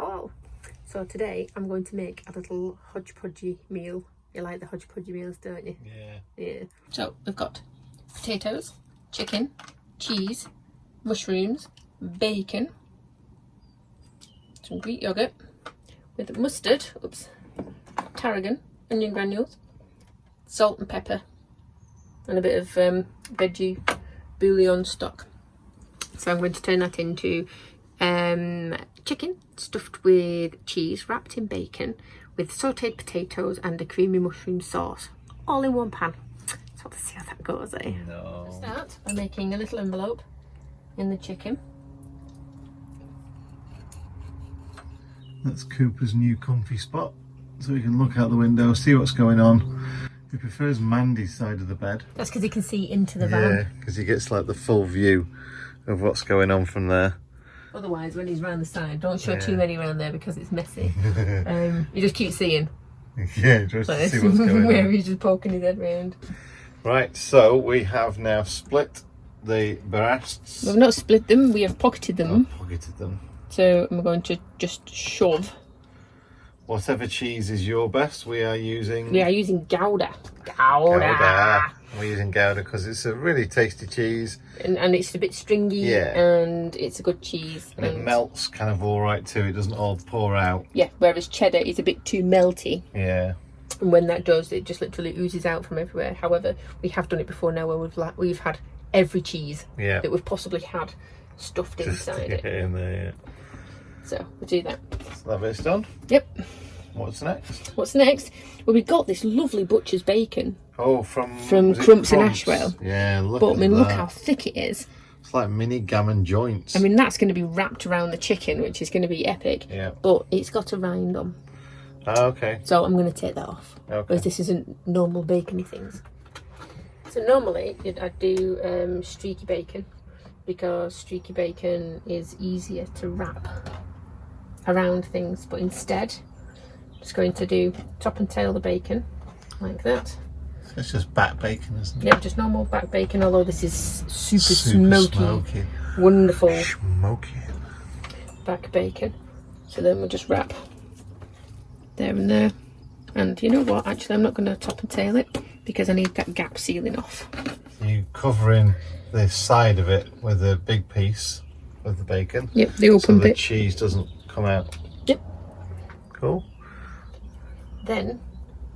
Hello. So today I'm going to make a little hodgepodgey meal. You like the hodgepodgey meals, don't you? Yeah. So we've got potatoes, chicken, cheese, mushrooms, bacon, some Greek yogurt with mustard, tarragon, onion granules, salt and pepper, and a bit of veggie bouillon stock. So I'm going to turn that into chicken stuffed with cheese, wrapped in bacon, with sautéed potatoes and a creamy mushroom sauce, all in one pan. So let's see how that goes, eh? No. Start by making a little envelope in the chicken. That's Cooper's new comfy spot, so he can look out the window, see what's going on. He prefers Mandy's side of the bed. That's because he can see into the van. Yeah, because he gets like the full view of what's going on from there. Otherwise, when he's round the side, don't show too many around there because it's messy. You just keep seeing. Yeah, just to see what's going where on. he's just poking his head round. Right, so we have now split the barasts. We've not split them, we have pocketed them. Pocketed them. So I'm going to just shove. Whatever cheese is your best, we are using... We are using Gouda. We're using Gouda because it's a really tasty cheese. And it's a bit stringy, and it's a good cheese. And it melts kind of all right too, it doesn't all pour out. Yeah, whereas cheddar is a bit too melty. Yeah. And when that does, it just literally oozes out from everywhere. However, we have done it before now where we've had every cheese that we've possibly had stuffed inside it. In there, So we'll do that. So that bit's done? Yep. What's next? What's next? Well, we've got this lovely butcher's bacon. Oh, from Crumps in Ashwell. Yeah, look but at I mean, that. look how thick it is. It's like mini gammon joints. I mean, that's going to be wrapped around the chicken, which is going to be epic. Yeah. But it's got a rind on. Oh, okay. So I'm going to take that off. Okay. Whereas this isn't normal bacony things. So normally I'd do streaky bacon, because streaky bacon is easier to wrap around things. But instead, I'm just going to do top and tail the bacon like that. It's just back bacon, isn't it? Yeah, just normal back bacon, although this is super smoky. Wonderful smoky back bacon. So then we'll just wrap there and there. And you know what, actually I'm not going to top and tail it because I need that gap sealing off. You covering the side of it with a big piece of the bacon. Yep, the open bit. So the bit. cheese doesn't come out. Yep. Cool. Then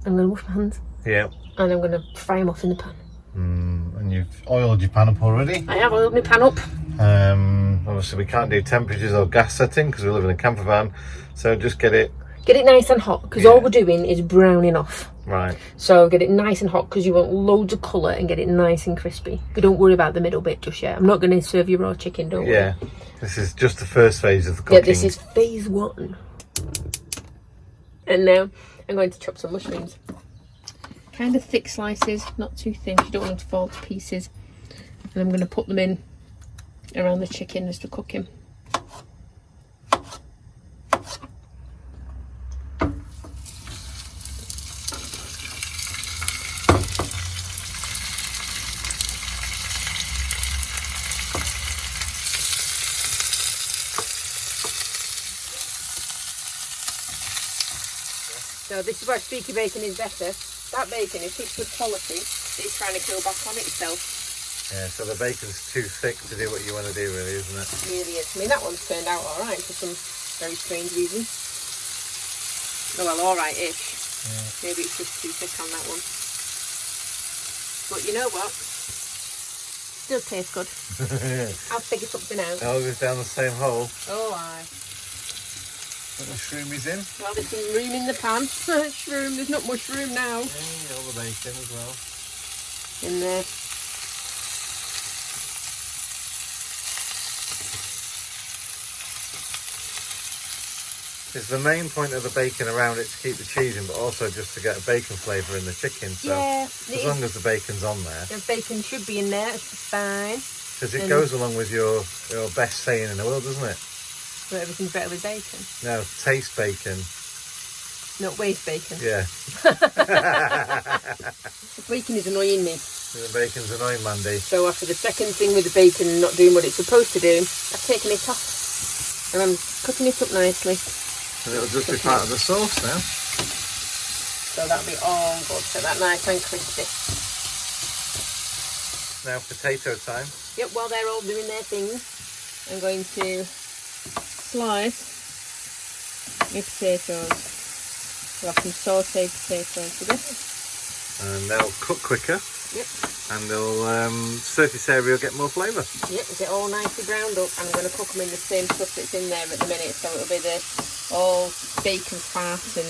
I'm going to wash my hands. Yeah. And I'm going to fry them off in the pan. And you've oiled your pan up already? I have oiled my pan up. Obviously we can't do temperatures or gas setting because we live in a camper van. So just get it Nice and hot, because all we're doing is browning off. right. So get it nice and hot because you want loads of colour and get it nice and crispy. But don't worry about the middle bit just yet. I'm not going to serve you raw chicken, don't worry. Yeah. This is just the first phase of the cooking. Yeah, this is phase 1. And now I'm going to chop some mushrooms. Kind of thick slices, not too thin. You don't want them to fall to pieces. And I'm going to put them in around the chicken as they're cooking. So this is why streaky bacon is better. That bacon is such good quality that it's trying to kill back on itself. Yeah, so the bacon's too thick to do what you want to do, really, isn't it? It really is. I mean, that one's turned out alright for some very strange reason. Oh, well, alright-ish. Yeah. Maybe it's just too thick on that one. But you know what? Still tastes good. I'll figure something out. All goes down the same hole. Oh, aye. Put the shroomies in. Well, there's some room in the pan. Shroom, there's not much room now. Yeah, all the bacon as well. In there. It's the main point of the bacon around it to keep the cheese in, but also just to get a bacon flavour in the chicken. So as long as the bacon's on there. The bacon should be in there, it's fine. Because it goes along with your best saying in the world, doesn't it? But everything's better with bacon. No, taste bacon. Not waste bacon. Yeah. The bacon is annoying me. The bacon's annoying, Mandy. So after the second thing with the bacon not doing what it's supposed to do, I've taken it off. And I'm cooking it up nicely. And it'll just be part of the sauce now. So that'll be all good. So that nice and crispy. Now potato time. Yep, while they're all doing their thing, I'm going to slice my potatoes. So I can saute potatoes with this. And they'll cook quicker. Yep. And they'll surface area will get more flavour. Yep, get all nicely browned up. I'm going to cook them in the same stuff that's in there at the minute, so it'll be the all bacon fat and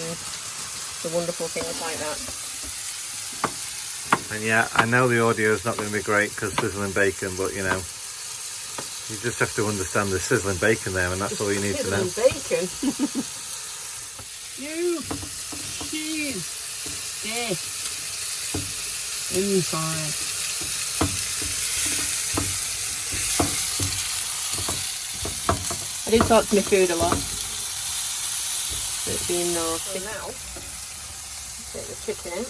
the wonderful things like that. And yeah, I know the audio is not going to be great because sizzling bacon, but you know, you just have to understand the sizzling bacon there, and that's all you need to know. Sizzling bacon. You cheese this inside. I do talk to my food a lot. It's being naughty. So now, take the chicken in.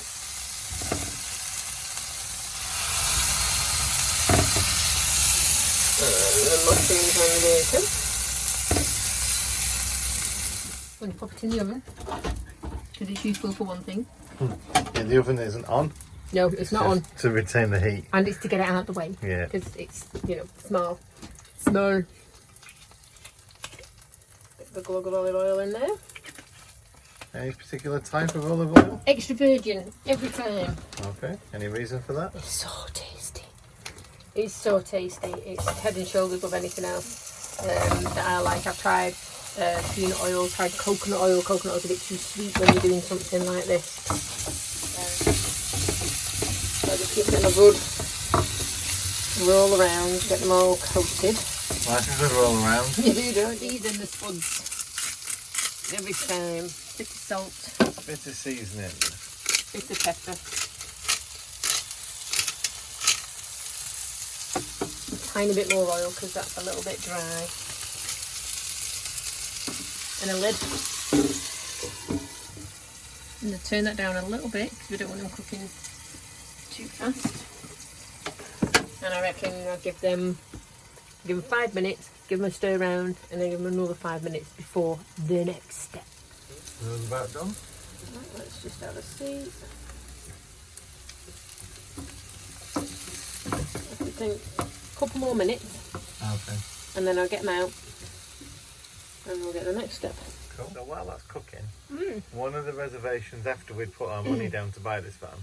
And the mushrooms and the bacon. I'm going to pop it in the oven because it's useful for one thing. Yeah, the oven isn't on. No, it's not on. To retain the heat. And it's to get it out of the way. Yeah. Because it's, you know, small. Bit of a glug of olive oil in there. Any particular type of olive oil? Extra virgin, every time. Okay. Any reason for that? It's so tasty. It's so tasty. It's head and shoulders above anything else that I like. I've tried peanut oil, tried coconut oil. Coconut oil's a bit too sweet when you're doing something like this. So just give them a good roll around, get them all coated. Like a good roll around. You don't need them, the spuds. Every time. Bit of salt. Bit of seasoning. Bit of pepper. A tiny bit more oil because that's a little bit dry. And a lid. And to turn that down a little bit because we don't want them cooking too fast. And I reckon I'll give them 5 minutes, give them a stir around, and then give them another 5 minutes before the next step. Those about done? Right, let's just have a see. I think a couple more minutes. Okay. And then I'll get them out and we'll get the next step. Cool. So while that's cooking, one of the reservations after we'd put our money down to buy this van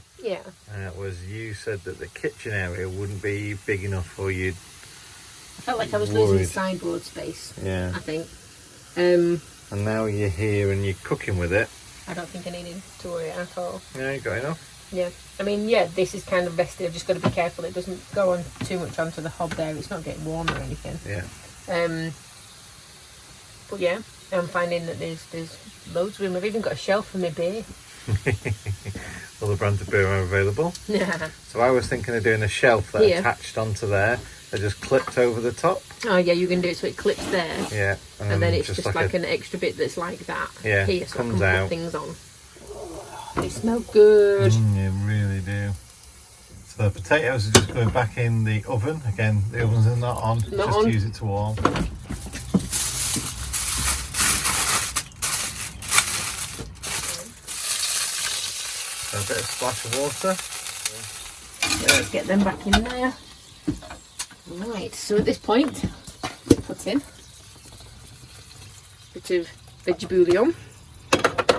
was you said that the kitchen area wouldn't be big enough for you. I felt like I was losing sideboard space. Yeah. I think. And now you're here and you're cooking with it. I don't think I needed to worry at all. Yeah, you got enough. Yeah. I mean, yeah, this is kind of vested. I've just got to be careful it doesn't go on too much onto the hob there. It's not getting warm or anything. Yeah. But yeah, I'm finding that there's loads of room. I've even got a shelf for my beer. All the brands of beer are available. Yeah. So I was thinking of doing a shelf that attached onto there. That just clipped over the top. Oh yeah, you can do it so it clips there. Yeah. And then it's just like an extra bit that's like that. Yeah. Here, so comes I can out. put things on. They smell good. You really do. So the potatoes are just going back in the oven. Again, the ovens are not on. Just use it to warm. So a bit of splash of water. Let's get them back in there. Right, so at this point, put in a bit of veggie bouillon.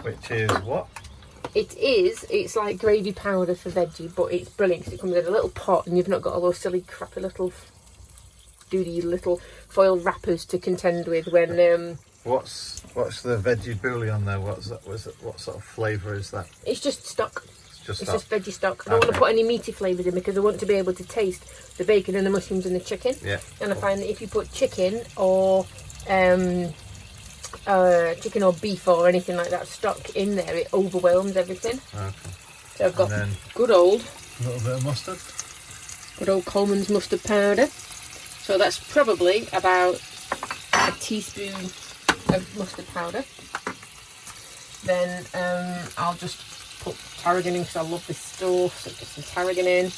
Which is what? It's like gravy powder for veggie, but it's brilliant because it comes in a little pot and you've not got all those silly crappy little doody little foil wrappers to contend with when What's the veggie bouillon there? What sort of flavour is that? it's just stock. Just It's just veggie stock. I don't want to put any meaty flavours in because I want to be able to taste the bacon and the mushrooms and the chicken. Yeah. And I find that if you put chicken or beef or anything like that stock in there, it overwhelms everything. Okay. So I've got good old, a little bit of mustard. good old Coleman's mustard powder. So that's probably about a teaspoon of mustard powder. Then I'll just put tarragon in because I love this stuff. So put some tarragon in.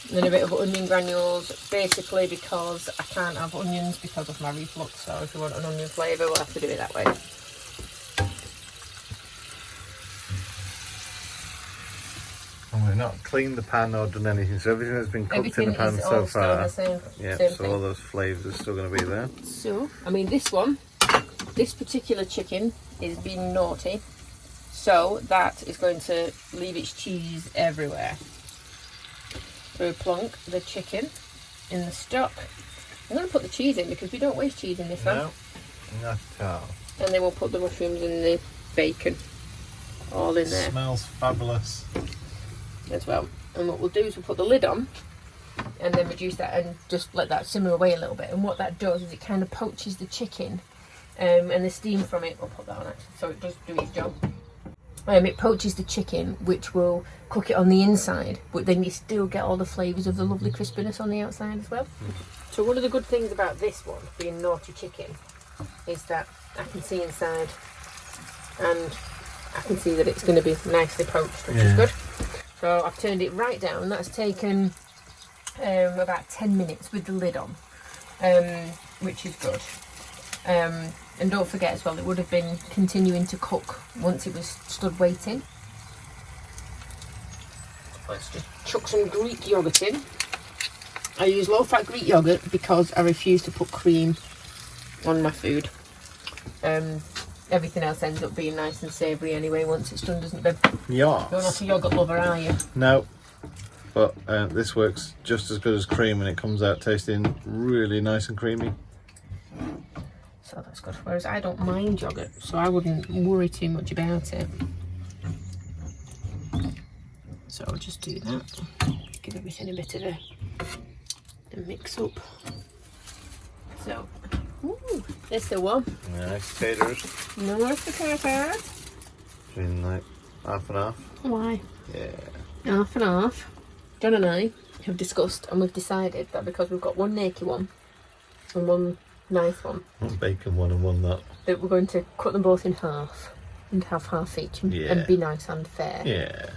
And then a bit of onion granules, basically because I can't have onions because of my reflux. So if you want an onion flavour, we'll have to do it that way. not cleaned the pan or done anything, so everything that's been cooked in the pan so far. Yeah, so all those flavours are still going to be there. So, I mean, this particular chicken is being naughty, so that is going to leave its cheese everywhere. So we plonk the chicken in the stock. I'm going to put the cheese in because we don't waste cheese in this one. No, not at all. And then we'll put the mushrooms and the bacon all in there. Smells fabulous. As well. And what we'll do is we'll put the lid on and then reduce that and just let that simmer away a little bit. And what that does is it kind of poaches the chicken and the steam from it. I'll put that on actually so it does do its job. It poaches the chicken, which will cook it on the inside, but then you still get all the flavours of the lovely crispiness on the outside as well. So one of the good things about this one, being naughty chicken, is that I can see inside and I can see that it's going to be nicely poached, which is good. So I've turned it right down. That's taken about 10 minutes with the lid on, which is good. And don't forget as well, it would have been continuing to cook once it was stood waiting. Let's just chuck some Greek yoghurt in. I use low-fat Greek yoghurt because I refuse to put cream on my food. Everything else ends up being nice and savoury anyway once it's done, doesn't it? Yeah. You're not a yoghurt lover, are you? No. But this works just as good as cream and it comes out tasting really nice and creamy. So that's good. Whereas I don't mind yoghurt, so I wouldn't worry too much about it. So I'll just do that. Give everything a bit of a mix up. So, ooh, there's the one. Nice potatoes. Nice potatoes. Between like half and half. Why? Yeah. Half and half. John and I have discussed and we've decided that because we've got one naked one and one nice one. One bacon one and one that. That we're going to cut them both in half and have half each and be nice and fair. Yeah.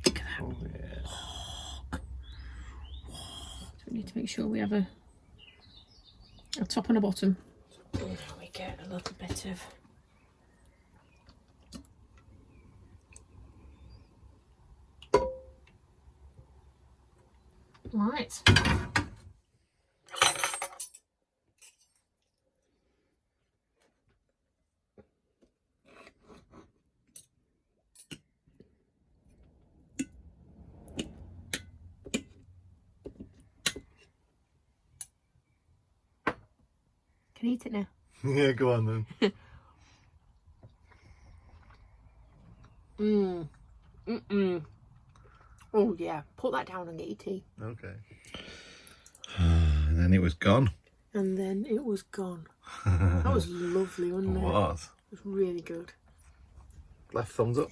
Look at that. Oh, yeah. So we need to make sure we have a top and a bottom. And now we get a little bit of right. Can you eat it now? Yeah, go on then. Oh yeah, put that down and get your tea. Okay. And then it was gone. And then it was gone. That was lovely, wasn't it? It was. It was really good. Left thumbs up.